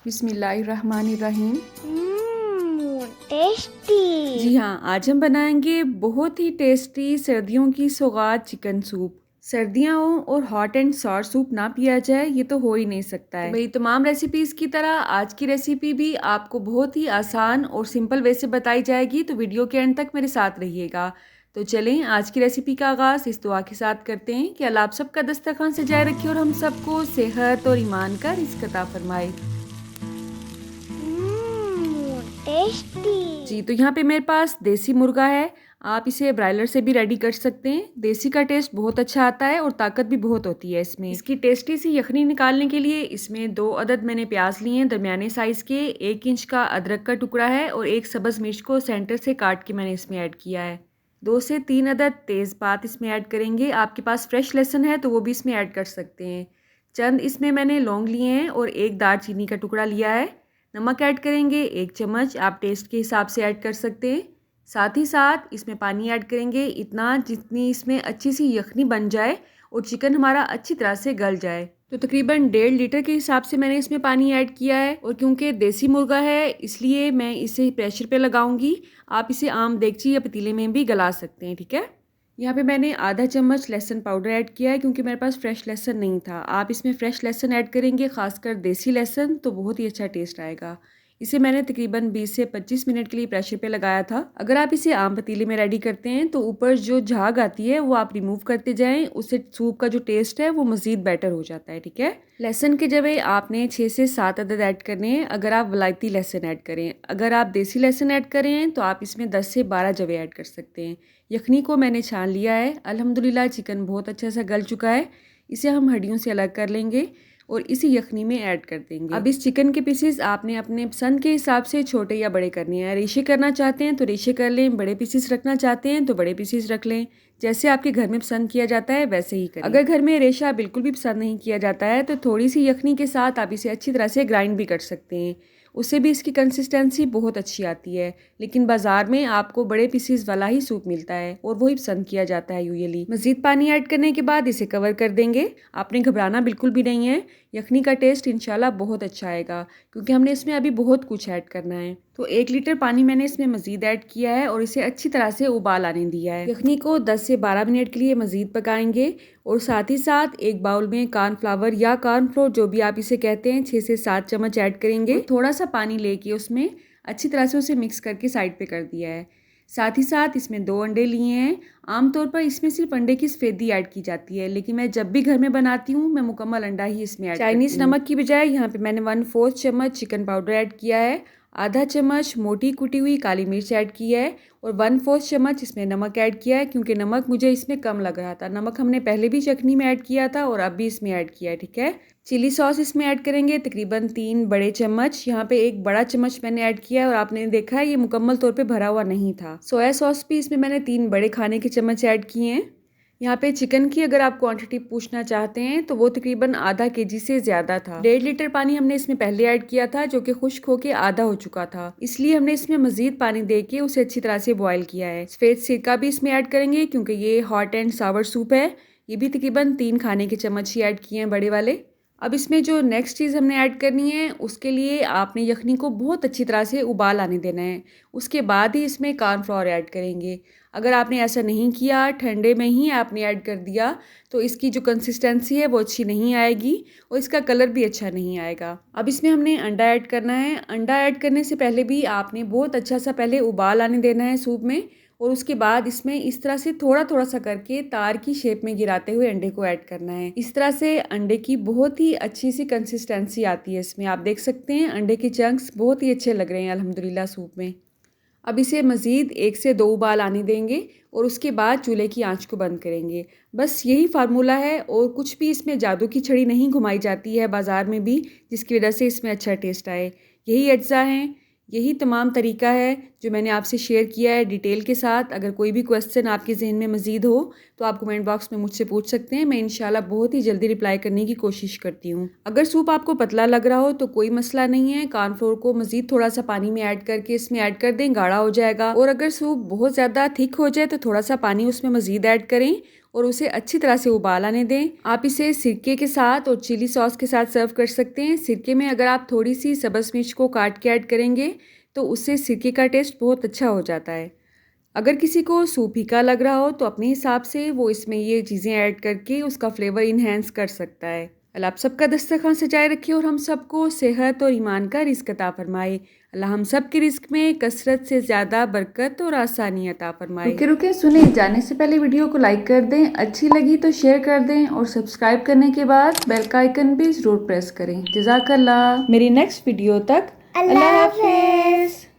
बिस्मिल्लाहिर्रहमानिर्रहीम। टेस्टी। जी हाँ, आज हम बनाएंगे बहुत ही टेस्टी सर्दियों की सौगात चिकन सूप। सर्दियाँ हो और हॉट एंड सॉर सूप ना पिया जाए ये तो हो ही नहीं सकता है। तो मेरी तमाम रेसिपीज़ की तरह आज की रेसिपी भी आपको बहुत ही आसान और सिंपल वे से बताई जाएगी, तो वीडियो के एंड तक मेरे साथ रहिएगा। तो चलें आज की रेसिपी का आगाज़ इस दुआ के साथ करते हैं कि अल्लाह आप सबका दस्तरखान सजाए रखे और हम सबको सेहत और ईमान का रिज़्क अता फरमाए। टेस्टी। जी, तो यहाँ पे मेरे पास देसी मुर्गा है। आप इसे ब्रायलर से भी रेडी कर सकते हैं। देसी का टेस्ट बहुत अच्छा आता है और ताकत भी बहुत होती है इसमें। इसकी टेस्टी सी यखनी निकालने के लिए इसमें 2 अदद मैंने प्याज लिए हैं दरमियाने साइज़ के, 1 इंच का अदरक का टुकड़ा है और 1 सब्ज़ मिर्च को सेंटर से काट के मैंने इसमें ऐड किया है। 2 से 3 अदद तेज़पात इसमें ऐड करेंगे। आपके पास फ्रेश लहसुन है तो वो भी इसमें ऐड कर सकते हैं। चंद इसमें मैंने लौंग लिए हैं और 1 दालचीनी का टुकड़ा लिया है। नमक ऐड करेंगे 1 चम्मच, आप टेस्ट के हिसाब से ऐड कर सकते हैं। साथ ही साथ इसमें पानी ऐड करेंगे इतना जितनी इसमें अच्छी सी यखनी बन जाए और चिकन हमारा अच्छी तरह से गल जाए। तो तकरीबन 1.5 लीटर के हिसाब से मैंने इसमें पानी ऐड किया है और क्योंकि देसी मुर्गा है इसलिए मैं इसे प्रेशर पे लगाऊंगी। आप इसे आम देगची या पतीले में भी गला सकते हैं, ठीक है। यहाँ पे मैंने आधा चम्मच लहसुन पाउडर ऐड किया है क्योंकि मेरे पास फ्रेश लहसुन नहीं था। आप इसमें फ्रेश लहसुन ऐड करेंगे, खासकर देसी लहसुन, तो बहुत ही अच्छा टेस्ट आएगा। इसे मैंने तकरीबन 20 से 25 मिनट के लिए प्रेशर पे लगाया था। अगर आप इसे आम पतीले में रेडी करते हैं तो ऊपर जो झाग आती है वो आप रिमूव करते जाएं, उससे सूप का जो टेस्ट है वो मज़ीद बेटर हो जाता है, ठीक है। लहसुन के जगह आपने 6 से 7 अदद ऐड करने हैं अगर आप वलायती लहसुन ऐड करें। अगर आप देसी लहसुन ऐड करें तो आप इसमें 10 से 12 जवे ऐड कर सकते हैं। यखनी को मैंने छान लिया है। अल्हम्दुलिल्लाह चिकन बहुत अच्छा सा गल चुका है। इसे हम हड्डियों से अलग कर लेंगे और इसी यखनी में ऐड कर देंगे। अब इस चिकन के पीसेस आपने अपने पसंद के हिसाब से छोटे या बड़े करने हैं। रेशे करना चाहते हैं तो रेशे कर लें, बड़े पीसेस रखना चाहते हैं तो बड़े पीसेस रख लें। जैसे आपके घर में पसंद किया जाता है वैसे ही करें। अगर घर में रेशा बिल्कुल भी पसंद नहीं किया जाता है तो थोड़ी सी यखनी के साथ आप इसे अच्छी तरह से ग्राइंड भी कर सकते हैं, उससे भी इसकी कंसिस्टेंसी बहुत अच्छी आती है। लेकिन बाज़ार में आपको बड़े पीसेस वाला ही सूप मिलता है और वही पसंद किया जाता है यूजुअली। मज़ीद पानी ऐड करने के बाद इसे कवर कर देंगे। आपने घबराना बिल्कुल भी नहीं है। यखनी का टेस्ट इंशाल्लाह बहुत अच्छा आएगा क्योंकि हमने इसमें अभी बहुत कुछ ऐड करना है। तो 1 लीटर पानी मैंने इसमें मज़ीद ऐड किया है और इसे अच्छी तरह से उबाल आने दिया है। यखनी को 10 से 12 मिनट के लिए मज़ीद पकाएंगे और साथ ही साथ एक बाउल में कॉर्नफ्लावर या कॉर्नफ्लोर जो भी आप इसे कहते हैं 6 से 7 चम्मच ऐड करेंगे। थोड़ा सा पानी लेके उसमें अच्छी तरह से उसे मिक्स करके साइड पे कर दिया है। साथ ही साथ इसमें 2 अंडे लिए हैं। आमतौर पर इसमें सिर्फ अंडे की सफ़ेदी ऐड की जाती है, लेकिन मैं जब भी घर में बनाती हूँ मैं मुकम्मल अंडा ही इसमें ऐड करती हूँ। चाइनीज़ नमक की बजाय यहाँ पे मैंने 1/4 चम्मच चिकन पाउडर ऐड किया है, आधा चम्मच मोटी कुटी हुई काली मिर्च ऐड की है और 1/4 चम्मच इसमें नमक ऐड किया है क्योंकि नमक मुझे इसमें कम लग रहा था। नमक हमने पहले भी चटनी में ऐड किया था और अब भी इसमें ऐड किया है, ठीक है। चिली सॉस इसमें ऐड करेंगे तकरीबन 3 बड़े चम्मच। यहाँ पे 1 बड़ा चम्मच मैंने ऐड किया है और आपने देखा है ये मुकम्मल तौर पे भरा हुआ नहीं था। सोया सॉस भी इसमें मैंने 3 बड़े खाने के चम्मच ऐड किए हैं। यहाँ पे चिकन की अगर आप क्वांटिटी पूछना चाहते हैं तो वो तकरीबन आधा केजी से ज़्यादा था। 1.5 लीटर पानी हमने इसमें पहले ऐड किया था जो कि खुश्क होके आधा हो चुका था, इसलिए हमने इसमें मज़ीद पानी दे के उसे अच्छी तरह से बॉयल किया है। सफ़ेद सिरका भी इसमें ऐड करेंगे क्योंकि ये हॉट एंड सावर सूप है। ये भी तकरीबन 3 खाने के चम्मच ही ऐड किए हैं बड़े वाले। अब इसमें जो नेक्स्ट चीज़ हमने ऐड करनी है उसके लिए आपने यखनी को बहुत अच्छी तरह से उबाल आने देना है। उसके बाद ही इसमें कॉर्नफ्लोर ऐड करेंगे। अगर आपने ऐसा नहीं किया, ठंडे में ही आपने ऐड कर दिया, तो इसकी जो कंसिस्टेंसी है वो अच्छी नहीं आएगी और इसका कलर भी अच्छा नहीं आएगा। अब इसमें हमने अंडा ऐड करना है। अंडा ऐड करने से पहले भी आपने बहुत अच्छा सा पहले उबाल आने देना है सूप में और उसके बाद इसमें इस तरह से थोड़ा थोड़ा सा करके तार की शेप में गिराते हुए अंडे को ऐड करना है। इस तरह से अंडे की बहुत ही अच्छी सी कंसिस्टेंसी आती है इसमें। आप देख सकते हैं अंडे के चंक्स बहुत ही अच्छे लग रहे हैं अल्हम्दुलिल्लाह सूप में। अब इसे मज़ीद 1 से 2 उबाल आने देंगे और उसके बाद चूल्हे की आंच को बंद करेंगे। बस यही फार्मूला है और कुछ भी इसमें जादू की छड़ी नहीं घुमाई जाती है बाज़ार में भी, जिसकी वजह से इसमें अच्छा टेस्ट आए। यही अज्जा हैं, यही तमाम तरीका है जो मैंने आपसे शेयर किया है डिटेल के साथ। अगर कोई भी क्वेश्चन आपके जहन में मज़ीद हो तो आप कमेंट बॉक्स में मुझसे पूछ सकते हैं। मैं इंशाल्लाह बहुत ही जल्दी रिप्लाई करने की कोशिश करती हूँ। अगर सूप आपको पतला लग रहा हो तो कोई मसला नहीं है, कॉर्नफ्लोर को मज़ीद थोड़ा सा पानी में ऐड करके इसमें ऐड कर दें, गाढ़ा हो जाएगा। और अगर सूप बहुत ज़्यादा थिक हो जाए तो थोड़ा सा पानी उसमें मज़ीद ऐड करें और उसे अच्छी तरह से उबाल आने दें। आप इसे सिरके के साथ और चिली सॉस के साथ सर्व कर सकते हैं। सिरके में अगर आप थोड़ी सी सब्ज़ मिर्च को काट के ऐड करेंगे तो उससे सिरके का टेस्ट बहुत अच्छा हो जाता है। अगर किसी को सूप फीका लग रहा हो तो अपने हिसाब से वो इसमें ये चीज़ें ऐड करके उसका फ्लेवर इन्हेंस कर सकता है। अल्लाह आप सबका दस्तरखान सजाए रखे और हम सबको सेहत और ईमान का रिज़्क अता फरमाए। अल्लाह हम सब के रिज़्क में कसरत से ज़्यादा बरकत और आसानी अता फरमाए। रुके रुके सुने, जाने से पहले वीडियो को लाइक कर दें, अच्छी लगी तो शेयर कर दें और सब्सक्राइब करने के बाद बेल का आइकन भी ज़रूर प्रेस करें। जज़ाकल्लाह। मेरी नेक्स्ट वीडियो तक अल्लाह हाफ़िज़।